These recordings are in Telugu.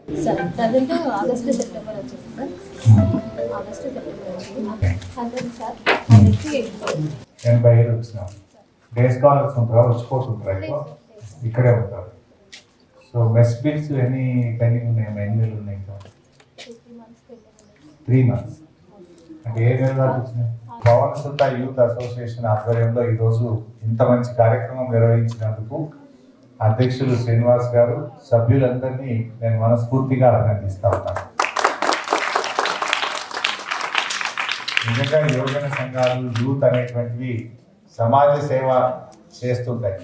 సార్ ప్రజెంట్ ఆగస్టు సెప్టెంబర్ వచ్చింది సార్. ఆగస్టు సెప్టెంబర్ వచ్చింది 100 సార్ 85 వచ్చినాం. డే స్కాలర్స్ ఉంటారా, వచ్చిపోతుంటారా? ఇక్కడే ఉంటారు. సో మెస్ బిల్స్ ఎన్ని పెండింగ్ ఉన్నాయి? ఎన్ని నెలలు ఉన్నాయి? 3 months. అంటే ఏ నెల దాకా వచ్చినాయి? పవన్ సుత యూత్ అసోసియేషన్ ఆధ్వర్యంలో ఈరోజు ఇంత మంచి కార్యక్రమం నిర్వహించినందుకు అధ్యక్షులు శ్రీనివాస్ గారు, సభ్యులందరినీ నేను మనస్ఫూర్తిగా అభినందిస్తా ఉన్నాను. నిజంగా యువజన సంఘాలు, యూత్ అనేటువంటివి సమాజ సేవ చేస్తుంటాయి.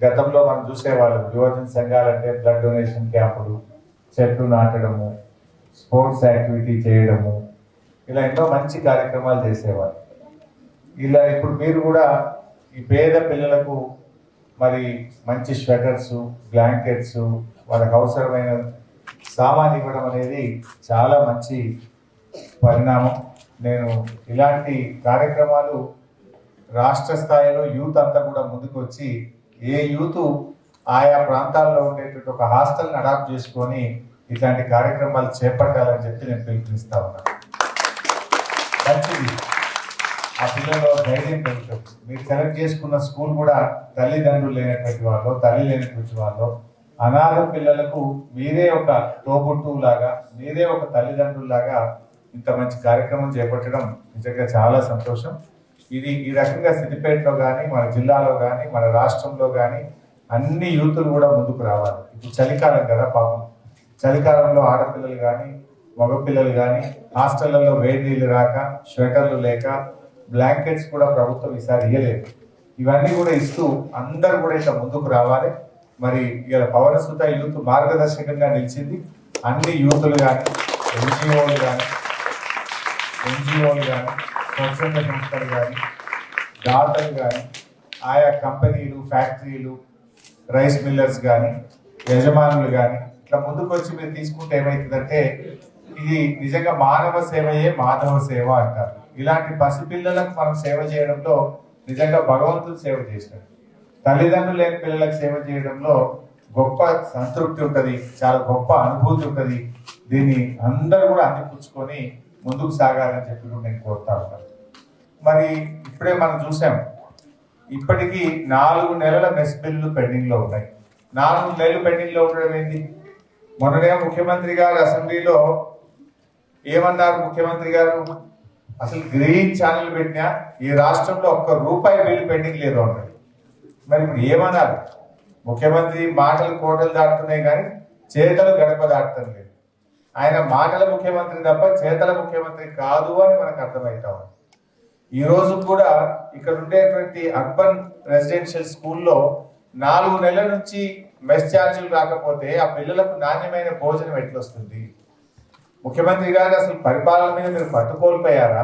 గతంలో మనం చూసేవాళ్ళం యువజన సంఘాలు అంటే బ్లడ్ డొనేషన్ క్యాంపులు, చెట్లు నాటడము, స్పోర్ట్స్ యాక్టివిటీ చేయడము, ఇలా ఎన్నో మంచి కార్యక్రమాలు చేసేవాళ్ళు. ఇలా ఇప్పుడు మీరు కూడా ఈ పేద పిల్లలకు మరి మంచి స్వెటర్స్, బ్లాంకెట్స్, వాళ్ళకి అవసరమైన సామాన్ ఇవ్వడం అనేది చాలా మంచి పరిణామం. నేను ఇలాంటి కార్యక్రమాలు రాష్ట్ర స్థాయిలో యూత్ అంతా కూడా ముందుకు వచ్చి ఏ యూత్ ఆయా ప్రాంతాల్లో ఉండేటువంటి ఒక హాస్టల్ని అడాప్ట్ చేసుకొని ఇట్లాంటి కార్యక్రమాలు చేపట్టాలని చెప్పి నేను పిలుపునిస్తా ఉన్నాను. మంచిది, ఆ పిల్లల్లో ధైర్యం పెరుగుతుంది. మీరు సెలెక్ట్ చేసుకున్న స్కూల్ కూడా తల్లిదండ్రులు లేనటువంటి వాళ్ళు, తల్లి లేనటువంటి వాళ్ళు, అనాథ పిల్లలకు మీరే ఒక తోబుట్టులాగా, మీరే ఒక తల్లిదండ్రులాగా ఇంత మంచి కార్యక్రమం చేపట్టడం నిజంగా చాలా సంతోషం. ఇది ఈ రకంగా సిద్దిపేటలో కానీ, మన జిల్లాలో కానీ, మన రాష్ట్రంలో కానీ అన్ని యూతులు కూడా ముందుకు రావాలి. ఇప్పుడు చలికాలం కదా, పాపం చలికాలంలో ఆడపిల్లలు కానీ, మగపిల్లలు కానీ హాస్టళ్లలో వేడి నీళ్ళు రాక, స్వెటర్లు లేక, బ్లాంకెట్స్ కూడా ప్రభుత్వం ఈసారి ఇవ్వలేదు. ఇవన్నీ కూడా ఇస్తూ అందరూ కూడా ఇట్లా ముందుకు రావాలి. మరి ఇలా పవన్ సుత యూత్ మార్గదర్శకంగా నిలిచింది. అన్ని యూతులు కానీ, ఎన్జిఓలు కానీ, స్వచ్ఛంద సంస్థలు కానీ, దాతలు కానీ, ఆయా కంపెనీలు, ఫ్యాక్టరీలు, రైస్ మిల్లర్స్ కానీ, యజమానులు కానీ ఇట్లా ముందుకు వచ్చి మీరు తీసుకుంటే ఏమవుతుందంటే ఇది నిజంగా మానవ సేవయే మాధవ సేవ అంటారు. ఇలాంటి పసిపిల్లలకు మనం సేవ చేయడంలో నిజంగా భగవంతుడు సేవ చేశాడు. తల్లిదండ్రులు లేని పిల్లలకు సేవ చేయడంలో గొప్ప సంతృప్తి ఉంటుంది, చాలా గొప్ప అనుభూతి ఉంటుంది. దీన్ని అందరూ కూడా అందిపుచ్చుకొని ముందుకు సాగాలని చెప్పి నేను కోరుతా ఉంటాను. మరి ఇప్పుడే మనం చూసాం, ఇప్పటికీ 4 నెలల మెస్ బిల్లు పెండింగ్ లో ఉన్నాయి. 4 నెలలు పెండింగ్ లో ఉండడం ఏంటి? మొన్ననే ముఖ్యమంత్రి గారు అసెంబ్లీలో ఏమన్నారు? ముఖ్యమంత్రి గారు అసలు గ్రీన్ ఛానల్ పెట్టినా ఈ రాష్ట్రంలో ₹1 బిల్లు పెండింగ్ లేదు అన్నాడు. మరి ఇప్పుడు ఏమన్నారు? ముఖ్యమంత్రి మాటలు కోటలు దాటుతున్నాయి కానీ చేతలు గడప దాటడం లేదు. ఆయన మాటల ముఖ్యమంత్రి తప్ప చేతల ముఖ్యమంత్రి కాదు అని మనకు అర్థమవుతా ఉంది. ఈ రోజు కూడా ఇక్కడ ఉండేటువంటి అర్బన్ రెసిడెన్షియల్ స్కూల్లో 4 నెలల నుంచి మెస్ ఛార్జీలు రాకపోతే ఆ పిల్లలకు నాణ్యమైన భోజనం ఎట్లొస్తుంది? ముఖ్యమంత్రి గారు అసలు పరిపాలన మీద మీరు పట్టు కోల్పోయారా?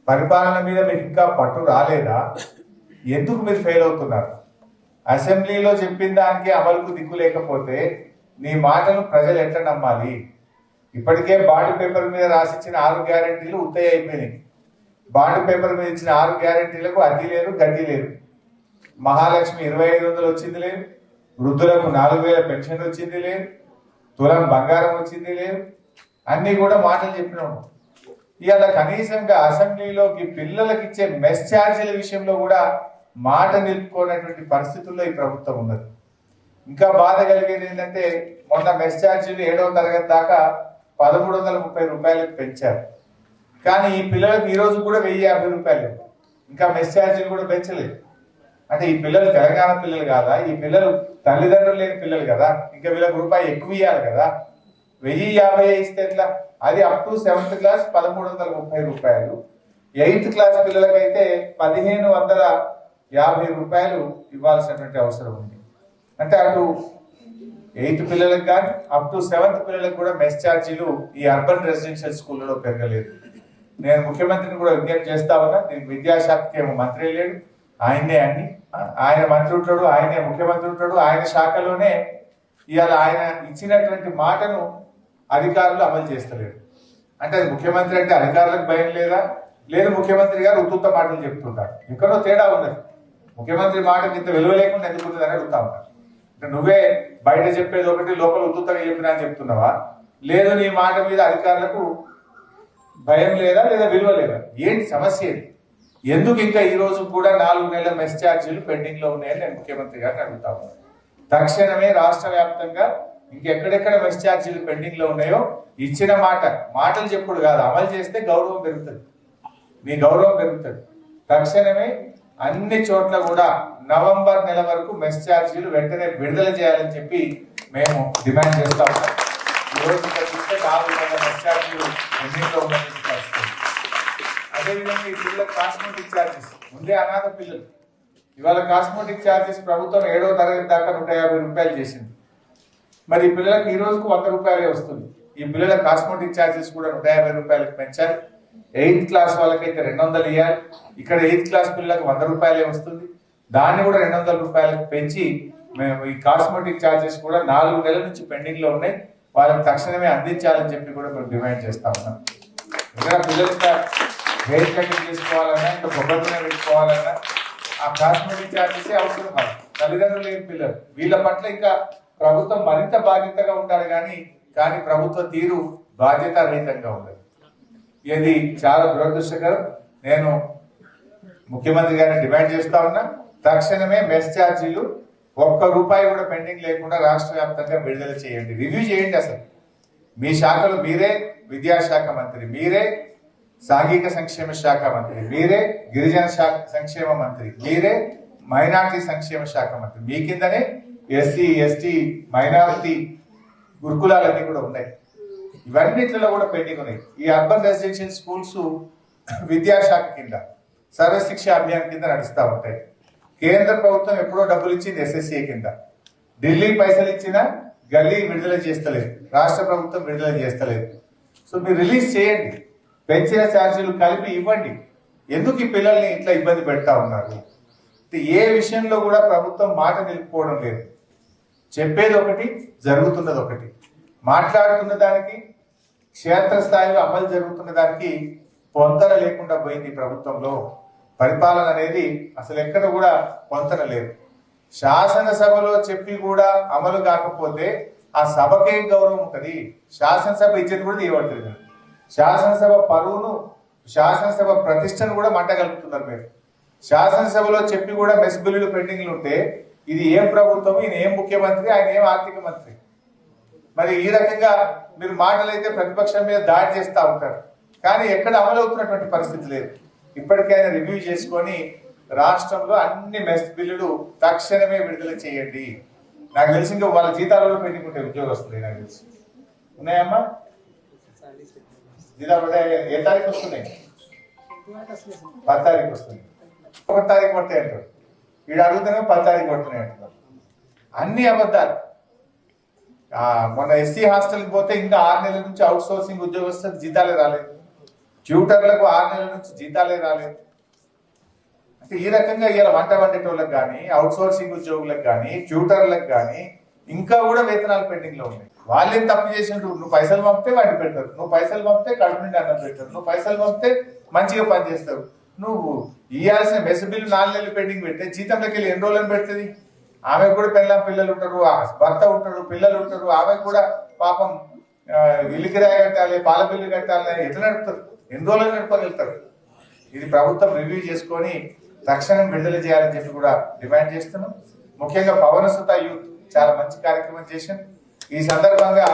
పరిపాలన మీద మీకు ఇంకా పట్టు రాలేదా? ఎందుకు మీరు ఫెయిల్ అవుతున్నారు? అసెంబ్లీలో చెప్పిన దానికి అమలుకు దిక్కు లేకపోతే నీ మాటలు ప్రజలు ఎట్లా నమ్మాలి? ఇప్పటికే బాండ్ పేపర్ మీద రాసిచ్చిన 6 గ్యారెంటీలు ఉత్తయ్య అయిపోయినాయి. బాండ్ పేపర్ మీద ఇచ్చిన 6 గ్యారెంటీలకు అడ్డీ లేదు, గడ్డి లేదు. మహాలక్ష్మి 2500 వచ్చింది లేదు, వృద్ధులకు 4000 పెన్షన్ వచ్చింది లేదు, తులం బంగారం వచ్చింది లేదు. అన్ని కూడా మాటలు చెప్పినాము. ఇవాళ కనీసంగా అసెంబ్లీలోకి పిల్లలకి ఇచ్చే మెస్ ఛార్జీల విషయంలో కూడా మాట నిలుపుకోనటువంటి పరిస్థితుల్లో ఈ ప్రభుత్వం ఉన్నది. ఇంకా బాధ కలిగేది ఏంటంటే మొన్న మెస్ ఛార్జీలు 7వ తరగతి దాకా ₹1330 పెంచారు. కానీ ఈ పిల్లలకు ఈ రోజు కూడా ₹1050. ఇంకా మెస్ ఛార్జీలు కూడా పెంచలేదు. అంటే ఈ పిల్లలు తెలంగాణ పిల్లలు కాదా? ఈ పిల్లలు తల్లిదండ్రులు లేని పిల్లలు కదా? ఇంకా వీళ్ళకి ₹1 ఎక్కువ ఇవ్వాలి కదా? 1050 ఇస్తే ఎట్లా? అది up to 7th class ₹1330. 8th class పిల్లలకైతే ₹1550 ఇవ్వాల్సినటువంటి అవసరం ఉంది. అంటే అటు 8th పిల్లలకు కానీ అప్ టు 7th పిల్లలకు కూడా మెస్ ఛార్జీలు ఈ అర్బన్ రెసిడెన్షియల్ స్కూళ్ళలో పెరగలేదు. నేను ముఖ్యమంత్రిని కూడా విజ్ఞప్తి చేస్తా ఉన్నా. దీనికి విద్యాశాఖకి ఏమో మంత్రి లేడు, ఆయనే అన్ని, ఆయన మంత్రి ఉంటాడు, ఆయనే ముఖ్యమంత్రి ఉంటాడు, ఆయన శాఖలోనే ఇవాళ ఆయన ఇచ్చినటువంటి మాటను అధికారులు అమలు చేస్తలేరు. అంటే ముఖ్యమంత్రి అంటే అధికారులకు భయం లేదా? లేదు, ముఖ్యమంత్రి గారు ఉత్తుత్త మాటలు చెప్తుంటారు. ఎక్కడో తేడా ఉన్నది. ముఖ్యమంత్రి మాటకి ఇంత విలువ లేకుండా ఎందుకు అని అడుగుతా ఉంటారు. అంటే నువ్వే బయట చెప్పేది ఒకటి లోపల ఉత్తుతగా చెప్పినా అని చెప్తున్నావా? లేదు నీ మాట మీద అధికారులకు భయం లేదా లేదా విలువ లేదా? ఏంటి సమస్య? ఎందుకు ఇంకా ఈ రోజు కూడా 4 నెలల మెస్ ఛార్జీలు పెండింగ్ లో ఉన్నాయని నేను ముఖ్యమంత్రి గారిని అడుగుతాను. తక్షణమే రాష్ట్ర వ్యాప్తంగా ఇంకెక్కడెక్కడ మెస్ ఛార్జీలు పెండింగ్ లో ఉన్నాయో ఇచ్చిన మాటలు చెప్పుడు కాదు, అమలు చేస్తే గౌరవం పెరుగుతుంది, మీ గౌరవం పెరుగుతుంది. తక్షణమే అన్ని చోట్ల కూడా నవంబర్ నెల వరకు మెస్ ఛార్జీలు వెంటనే విడుదల చేయాలని చెప్పి మేము డిమాండ్ చేస్తా ఉన్నాం. ఈ రోజు ఇక్కడ చూస్తే 4 నెలల మెస్ ఛార్జీలు పెండింగ్ లో ఉన్నాయని పరిస్థితి. అదేవిధంగా ఈ పిల్లలకు కాస్మెటిక్ ఛార్జెస్ ముందే అనాథ పిల్లలు, ఇవాళ కాస్మెటిక్ ఛార్జెస్ ప్రభుత్వం 7వ తరగతి దాకా 150 రూపాయలు చేసింది. మరి ఈ పిల్లలకు ఈ రోజుకు 100 రూపాయలే వస్తుంది. ఈ పిల్లల కాస్మెటిక్ ఛార్జెస్ కూడా 150 రూపాయలకు పెంచాలి. 8th క్లాస్ వాళ్ళకైతే 200 ఇవ్వాలి. ఇక్కడ 8th క్లాస్ పిల్లలకు 100 రూపాయలే వస్తుంది. దాన్ని కూడా 200 రూపాయలకు పెంచి మేము ఈ కాస్మెటిక్ ఛార్జెస్ కూడా 4 నెలల నుంచి పెండింగ్ లో ఉన్నాయి, వాళ్ళకి తక్షణమే అందించాలని చెప్పి కూడా మేము డిమాండ్ చేస్తా ఉన్నాం. ఇంకా పిల్లలకి హెయిర్ కటింగ్ చేసుకోవాలన్నా, ఇంకా కొబ్బరిని పెట్టుకోవాలన్నా ఆ కాస్మెటిక్ ఛార్జెస్ అవసరం కాదు. తల్లిదండ్రులు లేని పిల్లలు వీళ్ళ పట్ల ఇంకా ప్రభుత్వం మరింత బాధ్యతగా ఉండాలి, కానీ ప్రభుత్వ తీరు బాధ్యత రహితంగా ఉండదు. ఇది చాలా దురదృష్టకరం. నేను ముఖ్యమంత్రి గారిని డిమాండ్ చేస్తా ఉన్నా, తక్షణమే మెస్ ఛార్జీలు 1 రూపాయి కూడా పెండింగ్ లేకుండా రాష్ట్ర వ్యాప్తంగా విడుదల చేయండి, రివ్యూ చేయండి. అసలు మీ శాఖలు మీరే, విద్యాశాఖ మంత్రి మీరే, సాంఘిక సంక్షేమ శాఖ మంత్రి మీరే, గిరిజన సంక్షేమ మంత్రి మీరే, మైనార్టీ సంక్షేమ శాఖ మంత్రి మీ కిందనే ఎస్సీ ఎస్టీ మైనారిటీ గురుకులాలన్నీ కూడా ఉన్నాయి. ఇవన్నిట్లలో కూడా పెండింగ్ ఉన్నాయి. ఈ అర్బన్ రెసిడెన్షియల్ స్కూల్స్ విద్యాశాఖ కింద సర్వశిక్ష అభియాన్ కింద నడుస్తూ ఉంటాయి. కేంద్ర ప్రభుత్వం ఎప్పుడో డబ్బులు ఇచ్చింది ఎస్ఎస్సీ కింద, ఢిల్లీ పైసలు ఇచ్చినా గల్లీ విడుదల చేస్తలేదు, రాష్ట్ర ప్రభుత్వం విడుదల చేస్తలేదు. సో మీరు రిలీజ్ చేయండి, పెంచిన ఛార్జీలు కలిపి ఇవ్వండి. ఎందుకు ఈ పిల్లల్ని ఇట్లా ఇబ్బంది పెడతా ఉన్నారు? ఏ విషయంలో కూడా ప్రభుత్వం మాట నిలుపుకోవడం లేదు. చెప్పేది ఒకటి, జరుగుతున్నది ఒకటి. మాట్లాడుతున్న దానికి, క్షేత్రస్థాయిలో అమలు జరుగుతున్న దానికి పొంతన లేకుండా పోయింది. ప్రభుత్వంలో పరిపాలన అనేది అసలు ఎక్కడ కూడా పొంతన లేదు. శాసనసభలో చెప్పి కూడా అమలు కాకపోతే ఆ సభకే గౌరవం ఉంటుంది. శాసనసభ ఇచ్చేది కూడా తీయబడుతుంది. శాసనసభ పరువును, శాసనసభ ప్రతిష్టను కూడా మంట కలుపుతున్నారు మీరు. శాసనసభలో చెప్పి కూడా మెస్ బిల్లులు పెండింగ్లు ఉంటే ఇది ఏం ప్రభుత్వం, ఈయన ఏం ముఖ్యమంత్రి, ఆయన ఏం ఆర్థిక మంత్రి? మరి ఈ రకంగా మీరు మాటలైతే ప్రతిపక్షం మీద దాడి చేస్తూ ఉంటారు, కానీ ఎక్కడ అమలు అవుతున్నటువంటి పరిస్థితి లేదు. ఇప్పటికైనా రివ్యూ చేసుకొని రాష్ట్రంలో అన్ని మెస్ బిల్లులు తక్షణమే విడుదల చేయండి. నాకు తెలిసి ఇంకా వాళ్ళ జీతాలలో పెండింగ్ ఉంటాయి ఉద్యోగస్తులు, నాకు తెలిసి ఉన్నాయమ్మా జీతాలు ఏ తారీఖు వస్తున్నాయి? 10 తారీఖు వస్తుంది. 1 తారీఖు పడతాయి అంటారు, వీడు అడుగుతూనే 10 తారీఖు పడుతున్నాయి అంటున్నారు. అన్ని అబద్ధాలు. మొన్న ఎస్సీ హాస్టల్కి పోతే ఇంకా 6 నెలల నుంచి అవుట్ సోర్సింగ్ ఉద్యోగస్తులకు జీతాలే రాలేదు, ట్యూటర్లకు 6 నెలల నుంచి జీతాలే రాలేదు. అంటే ఈ రకంగా ఇలా వంట వండేటోళ్ళకి కానీ, అవుట్ సోర్సింగ్ ఉద్యోగులకు కానీ, ట్యూటర్లకు కానీ ఇంకా కూడా వేతనాలు పెండింగ్ లో ఉన్నాయి. వాళ్ళేం తప్పు చేసినట్టు? నువ్వు పైసలు పంపితే వాటిని పెడతారు, నువ్వు పైసలు పంపితే కడుపు నుండి అన్నం పెడతారు, నువ్వు పైసలు పంపితే మంచిగా పనిచేస్తారు. నువ్వు ఇవ్వాల్సిన మెస్ బిల్లు 4 నెలలు పెండింగ్ పెడితే జీతంలోకి వెళ్ళి ఎన్ని రోజులను పెడుతుంది? ఆమెకు కూడా పిల్లలు ఉంటారు, భర్త ఉంటాడు, పిల్లలు ఉంటారు. ఆమెకు కూడా పాపం ఇల్లు కిరాయి కట్టాలి, పాల బిల్లు కట్టాలి. ఎట్లా నడుపుతారు? ఎన్ని రోజులు నడపగలుగుతారు? ఇది ప్రభుత్వం రివ్యూ చేసుకొని తక్షణం విడుదల చేయాలని చెప్పి కూడా డిమాండ్ చేస్తున్నాం. ముఖ్యంగా పవన సుత యూత్ చాలా మంచి కార్యక్రమం చేశారు. ఈ సందర్భంగా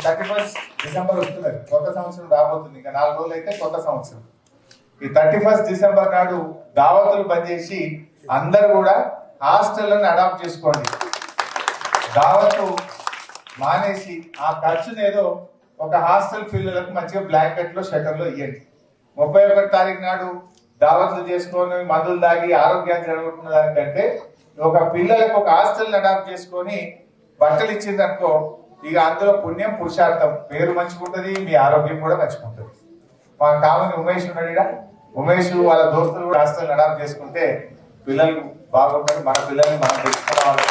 31 డిసెంబర్ వస్తున్నది, కొత్త సంవత్సరం రాబోతుంది. ఇంకా 4 రోజులు అయితే కొత్త సంవత్సరం. ఈ 31 డిసెంబర్ నాడు దావతులు బంద్ చేసి అందరూ కూడా హాస్టళ్లను అడాప్ట్ చేసుకోండి. దావతు మానేసి ఆ ఖర్చును ఏదో ఒక హాస్టల్ పిల్లలకు మంచిగా బ్లాంకెట్లో షట్టర్లో ఇవ్వండి. 31 తారీఖు నాడు దావతులు చేసుకొని మందులు దాగి ఆరోగ్యాన్ని జరగకుండా దానికంటే ఒక పిల్లలకు ఒక హాస్టల్ని అడాప్ట్ చేసుకొని బట్టలు ఇచ్చిందనుకో, ఇక అందులో పుణ్యం పురుషార్థం, పేరు మంచిగా ఉంటుంది, మీ ఆరోగ్యం కూడా మంచిగా ఉంటుంది. మా కామని ఉమేష్ ఉన్నాడు, ఉమేష్ వాళ్ళ దోస్తులు కూడా హాస్టల్ని అడాప్ట్ చేసుకుంటే పిల్లలు బాగుంటారు. మన పిల్లల్ని మనం తెచ్చుకున్న వాళ్ళకి